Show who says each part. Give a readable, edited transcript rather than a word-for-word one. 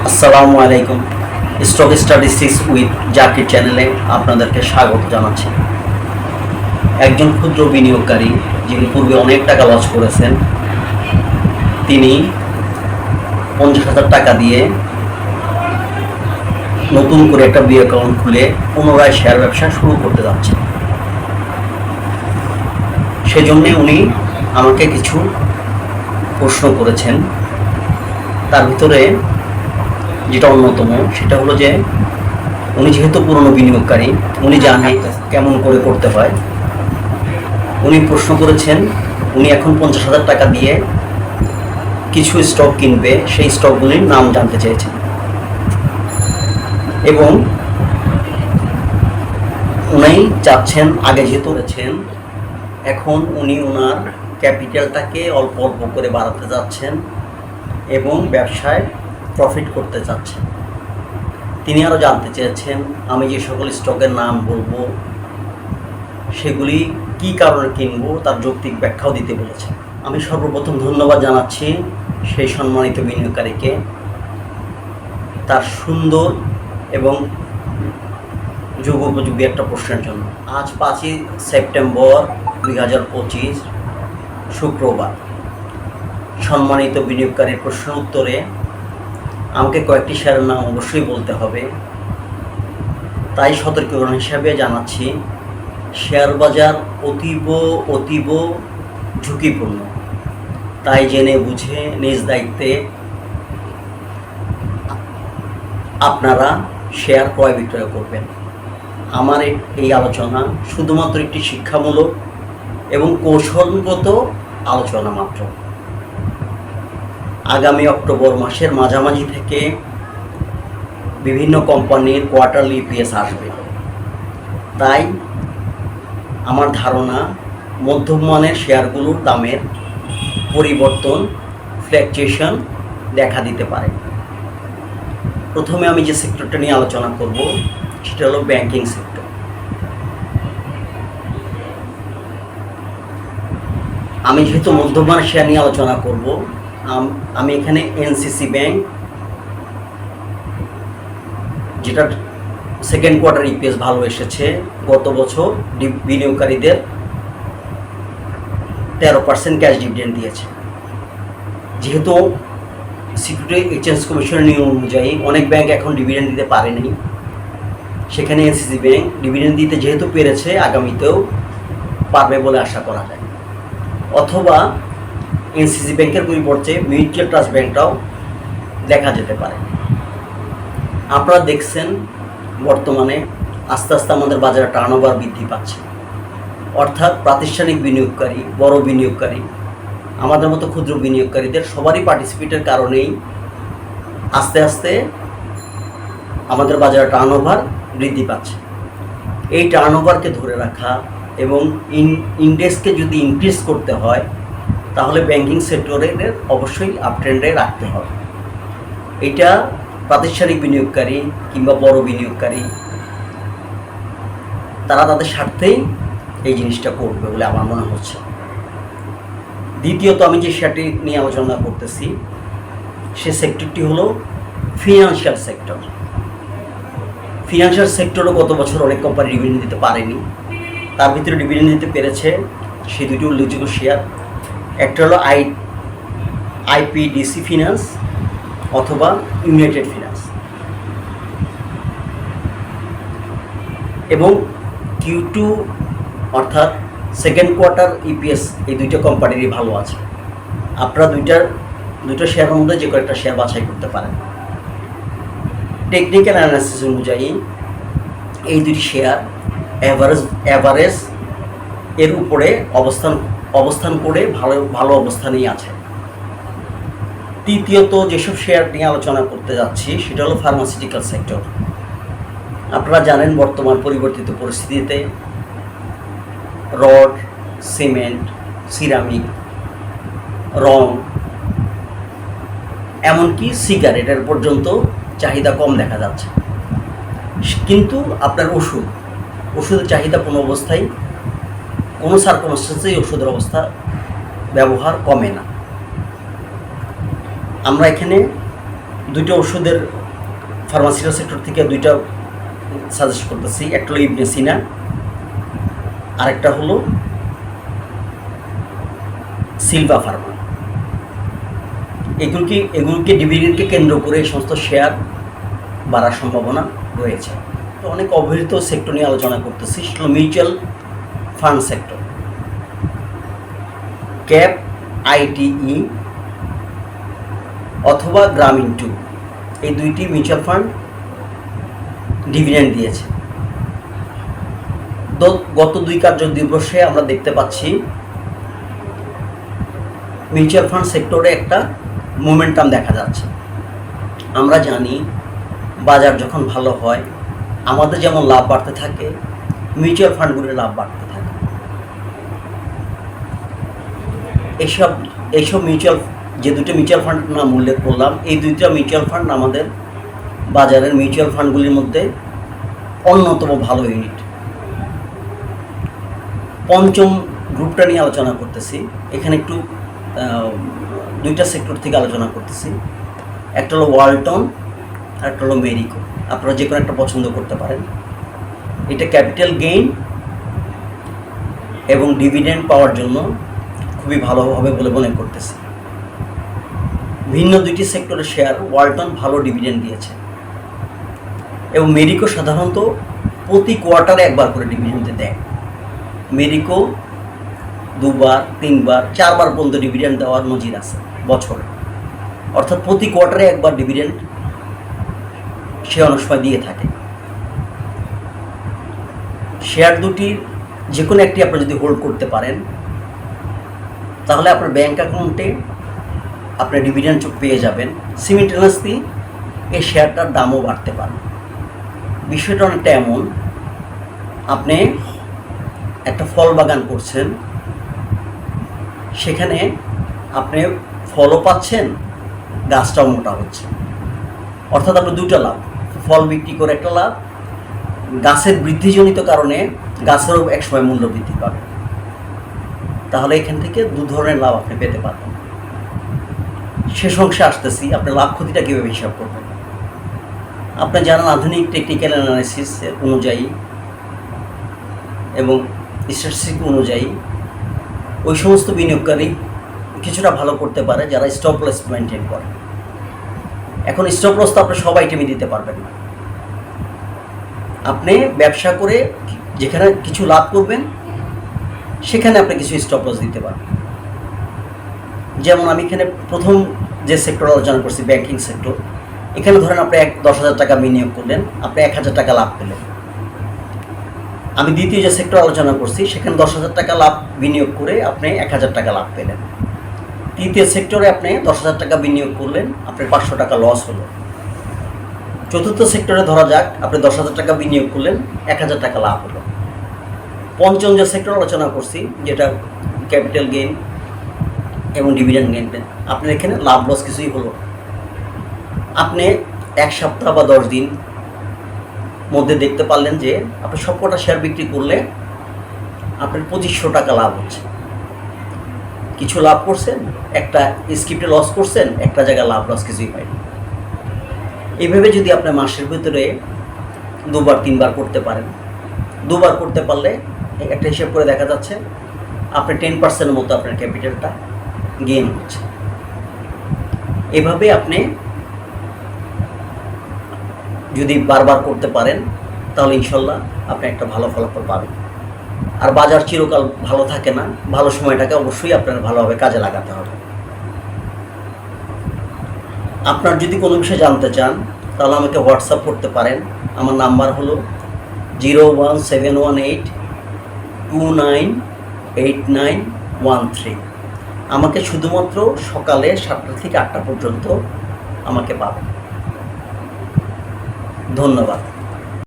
Speaker 1: আসসালামু আলাইকুম। Stock statistics with Zakir চ্যানেলে আপনাদেরকে স্বাগত জানাচ্ছি। একজন ক্ষুদ্র বিনিয়োগকারী যিনি পূর্বে অনেক টাকা লস করেছেন, তিনি 50,000 টাকা দিয়ে নতুন করে একটা বি অ্যাকাউন্ট খুলে পুনরায় শেয়ার ব্যবসা শুরু করতে যাচ্ছেন। সেজন্যে উনি আমাকে কিছু প্রশ্ন করেছেন। তার ভিতরে যেটা অন্যতম সেটা হলো যে উনি যেহেতু পুরনো বিনিয়োগকারী, উনি জানে কেমন করে করতে হয়। উনি প্রশ্ন করেছেন উনি এখন 50,000 টাকা দিয়ে কিছু স্টক কিনবে, সেই স্টকগুলির নাম জানতে চেয়েছেন এবং উনি চাচ্ছেন আগে যেহেতু করেছেন, এখন উনি ওনার ক্যাপিটালটাকে অল্প অল্প করে বাড়াতে যাচ্ছেন এবং ব্যবসায় প্রফিট করতে চাচ্ছেন। তিনি আরও জানতে চেয়েছেন আমি যে সকল স্টকের নাম বলবো সেগুলি কী কারণে কিনবো তার যৌক্তিক ব্যাখ্যাও দিতে বলেছেন। আমি সর্বপ্রথম ধন্যবাদ জানাচ্ছি সেই সম্মানিত বিনিয়োগকারীকে তার সুন্দর এবং যুগোপযোগী একটা প্রশ্নের জন্য। আজ 5ই সেপ্টেম্বর 2025 শুক্রবার। সম্মানিত বিনিয়োগকারীর প্রশ্নের উত্তরে আমাকে কয়েকটি শেয়ারের নাম অবশ্যই বলতে হবে। তাই সতর্কীকরণ হিসাবে জানাচ্ছি, শেয়ার বাজার অতীব ঝুঁকিপূর্ণ। তাই জেনে বুঝে নিজ দায়িত্বে আপনারা শেয়ার ক্রয় বিক্রয় করবেন। আমার এই আলোচনা শুধুমাত্র একটি শিক্ষামূলক এবং কৌশলগত আলোচনা মাত্র। আগামী অক্টোবর মাসের মাঝামাঝি থেকে বিভিন্ন কোম্পানির কোয়ার্টারলি ইপিএস আসবে। তাই আমার ধারণা মধ্যমানের শেয়ারগুলোর দামের পরিবর্তন, ফ্ল্যাকচুয়েশন দেখা দিতে পারে। প্রথমে আমি যে সেক্টরটা নিয়ে আলোচনা করব সেটা হলো ব্যাংকিং সেক্টর। আমি যেহেতু মধ্যমানের শেয়ার নিয়ে আলোচনা করব, আমি এখানে এনসিসি ব্যাংক, যেটা সেকেন্ড কোয়ার্টার ইপিএস ভালো এসেছে, গত বছর বিনিয়োগকারীদের 13% ক্যাশ ডিভিডেন্ড দিয়েছে। যেহেতু সিকিউরিটি এক্সচেঞ্জ কমিশনের নিয়ম অনুযায়ী অনেক ব্যাংক এখন ডিভিডেন্ড দিতে পারেনি, সেখানে এনসিসি ব্যাংক ডিভিডেন্ড দিতে যেহেতু পেরেছে, আগামীতেও পারবে বলে আশা করা যায়। অথবা এনসিসি ব্যাংকের পরিবর্তে মিউচুয়াল ট্রাস্ট ব্যাংকটাও দেখা যেতে পারে। আপনারা দেখছেন বর্তমানে আস্তে আস্তে আমাদের বাজারে টার্নওভার বৃদ্ধি পাচ্ছে, অর্থাৎ প্রাতিষ্ঠানিক বিনিয়োগকারী, বড় বিনিয়োগকারী, আমাদের মতো ক্ষুদ্র বিনিয়োগকারীদের সবারই পার্টিসিপেটের কারণেই আস্তে আস্তে আমাদের বাজারে টার্নওভার বৃদ্ধি পাচ্ছে। এই টার্নওভারকে ধরে রাখা এবং ইন্ডেক্সকে যদি ইনক্রিজ করতে হয় তাহলে ব্যাংকিং সেক্টরের অবশ্যই আপট্রেন্ডে রাখতে হবে। এটা প্রাতিষ্ঠানিক বিনিয়োগকারী কিংবা বড় বিনিয়োগকারী তারা তাদের স্বার্থেই এই জিনিসটা করবে বলে আমার মনে হচ্ছে। দ্বিতীয়ত আমি যে শেয়ারটি নিয়ে আলোচনা করতেছি সে সেক্টরটি হলো ফিনান্সিয়াল সেক্টর। ফিনান্সিয়াল সেক্টরও গত বছর অনেক কোম্পানি ডিভিডেন্ড দিতে পারেনি, তার ভিতরে ডিভিডেন্ড দিতে পেরেছে সেই দুটি উল্লেখযোগ্য শেয়ার। একটা হলো আইপিডিসি ফিনান্স অথবা ইউনাইটেড ফিনান্স, এবং Q2 অর্থাৎ সেকেন্ড কোয়ার্টার ইপিএস এই দুইটা কোম্পানিরই ভালো আছে। আপনারা দুইটা শেয়ারের মধ্যে যে কয়েকটা শেয়ার বাছাই করতে পারেন। টেকনিক্যাল অ্যানালিসিস অনুযায়ী এই দুটি শেয়ার অ্যাভারেজ এর উপরে অবস্থান করে ভালো অবস্থানেই আছে। তৃতীয়ত যেসব শেয়ার নিয়ে আলোচনা করতে যাচ্ছি সেটা হলো ফার্মাসিউটিক্যাল সেক্টর। আপনারা জানেন বর্তমান পরিবর্তিত পরিস্থিতিতে রড, সিমেন্ট, সিরামিক, রং, এমনকি সিগারেটের পর্যন্ত চাহিদা কম দেখা যাচ্ছে। কিন্তু আপনার ওষুধের চাহিদা কোনো অবস্থায়, কোনো সার্কামস্টেন্সেই ওষুধের অবস্থা ব্যবহার কমে না। আমরা এখানে দুইটা ওষুধের ফার্মাসিউটিক্যাল সেক্টর থেকে দুইটা সাজেস্ট করতেছি। একটা হলো ইবনে সিনা, আরেকটা হলো সিলভা ফার্মা। এগুলোকে ডিভিডেন্ডকে কেন্দ্র করে এই সমস্ত শেয়ার বাড়ার সম্ভাবনা রয়েছে। তো অনেক অবহেলিত সেক্টর নিয়ে আলোচনা করতেছি, সেটা mutual fund sector. Cap, ITE অথবা গ্রামীণ 2, এই দুইটি মিউচুয়াল ফান্ড ডিভিডেন্ড দিয়েছে। গত 2 কার্যদিবসে আমরা দেখতে পাচ্ছি মিউচুয়াল ফান্ড সেক্টরে একটা মোমেন্টাম দেখা যাচ্ছে। আমরা জানি বাজার যখন ভালো হয় আমাদের যেমন লাভ বাড়তে থাকে, মিউচুয়াল ফান্ডগুলির লাভ বাড়তে থাকে। এইসব যে দুটো মিউচুয়াল ফান্ড নাম উল্লেখ করলাম, এই দুইটা মিউচুয়াল ফান্ড আমাদের বাজারের মিউচুয়াল ফান্ডগুলির মধ্যে অন্যতম ভালো ইউনিট। পঞ্চম গ্রুপটা নিয়ে আলোচনা করতেছি। এখানে একটু দুইটা সেক্টর থেকে আলোচনা করতেছি। একটা হলো ওয়ালটন, আর একটা হলো মেরিকো। আপনারা যে কোনো একটা পছন্দ করতে পারেন। এটা ক্যাপিটাল গেইন এবং ডিভিডেন্ড পাওয়ার জন্য খুবই ভালো হবে বলে মনে করতেছি। ভিন্ন দুইটি সেক্টরের শেয়ার। ওয়ালটন ভালো ডিভিডেন্ড দিয়েছে এবং মেরিকো সাধারণত প্রতি কোয়ার্টারে একবার করে ডিভিডেন্ড দেয়। মেরিকো 2 বার, 3 বার, 4 বার পর্যন্ত ডিভিডেন্ড দেওয়ার নজির আছে বছরে। অর্থাৎ প্রতি কোয়ার্টারে একবার ডিভিডেন্ড সে অনেক সময় দিয়ে থাকে। শেয়ার দুটির যে কোনো একটি আপনি যদি হোল্ড করতে পারেন তাহলে আপনার ব্যাংক অ্যাকাউন্টে আপনি ডিভিডেন্ড পেয়ে যাবেন। সিমিলটেনিয়াসলি এই শেয়ারটার দামও বাড়তে পারে। বিষয়টা অনেকটা এমন, আপনি একটা ফল বাগান করছেন, সেখানে আপনি ফলও পাচ্ছেন, গাছটাও মোটা হচ্ছে। অর্থাৎ আপনার দুটো লাভ, ফল বিক্রি করে একটা লাভ, গাছের বৃদ্ধিজনিত কারণে গাছেরও একসময় মূল্য বৃদ্ধি পাবে। তাহলে এখান থেকে 2 ধরনের লাভ আপনি পেতে পারবেন। শেষ অংশে আসতেছি, আপনি লাভ ক্ষতিটা কীভাবে হিসাব করবেন। আপনি জানেন আধুনিক টেকনিক্যাল অ্যানালাইসিস অনুযায়ী এবং স্ট্যাটিস্টিক অনুযায়ী ওই সমস্ত বিনিয়োগকারী কিছুটা ভালো করতে পারে যারা স্টপ লস মেনটেন করে। এখন স্টপ লস তো আপনি সব আইটেমই দিতে পারবেন না। আপনি ব্যবসা করে যেখানে কিছু লাভ করবেন সেখানে আপনি কিছু স্টপ লস দিতে পারবেন। যেমন আমি এখানে প্রথম যে সেক্টর আলোচনা করছি, ব্যাংকিং সেক্টর, এখানে ধরেন আপনি 10,000 টাকা বিনিয়োগ করলেন, আপনি 1,000 টাকা লাভ পেলেন। আমি দ্বিতীয় যে সেক্টর আলোচনা করছি সেখানে 10,000 টাকা লাভ বিনিয়োগ করে আপনি 1,000 টাকা লাভ পেলেন। তৃতীয় সেক্টরে আপনি 10,000 টাকা বিনিয়োগ করলেন, আপনার 500 টাকা লস হলো। চতুর্থ সেক্টরে ধরা যাক আপনি 10,000 টাকা বিনিয়োগ করলেন, 1,000 টাকা লাভ হলো। পঞ্চম যে সেক্টর আলোচনা করছি যেটা ক্যাপিটাল গেইন এবং ডিভিডেন্ড গেইন, আপনার এখানে লাভ লস কিছুই হলো। আপনি 1 সপ্তাহ বা 10 দিন মধ্যে দেখতে পারলেন যে আপনি সবকটা শেয়ার বিক্রি করলে আপনার 2500 টাকা লাভ হচ্ছে। কিছু লাভ করছেন, একটা স্ক্রিপ্টে লস করছেন, একটা জায়গায় লাভ লস কিছুই হয়নি। এইভাবে যদি আপনি মাসের ভিতরে 2 বার 3 বার করতে পারেন, 2 বার করতে পারলে একটা হিসাব করে দেখা যাচ্ছে আপনি 10% মতো আপনার ক্যাপিটালটা গেইন হচ্ছে। এভাবে আপনি যদি বারবার করতে পারেন তাহলে ইনশাল্লাহ আপনি একটা ভালো ফলাফল পাবেন। আর বাজার চিরকাল ভালো থাকে না, ভালো সময়টাকে অবশ্যই আপনার ভালোভাবে কাজে লাগাতে হবে। আপনার যদি কোনো বিষয় জানতে চান তাহলে আমাকে হোয়াটসঅ্যাপ করতে পারেন। আমার নাম্বার হলো 01718298913। আমাকে শুধুমাত্র সকালে 7টা থেকে 8টা পর্যন্ত আমাকে পাবেন। ধন্যবাদ।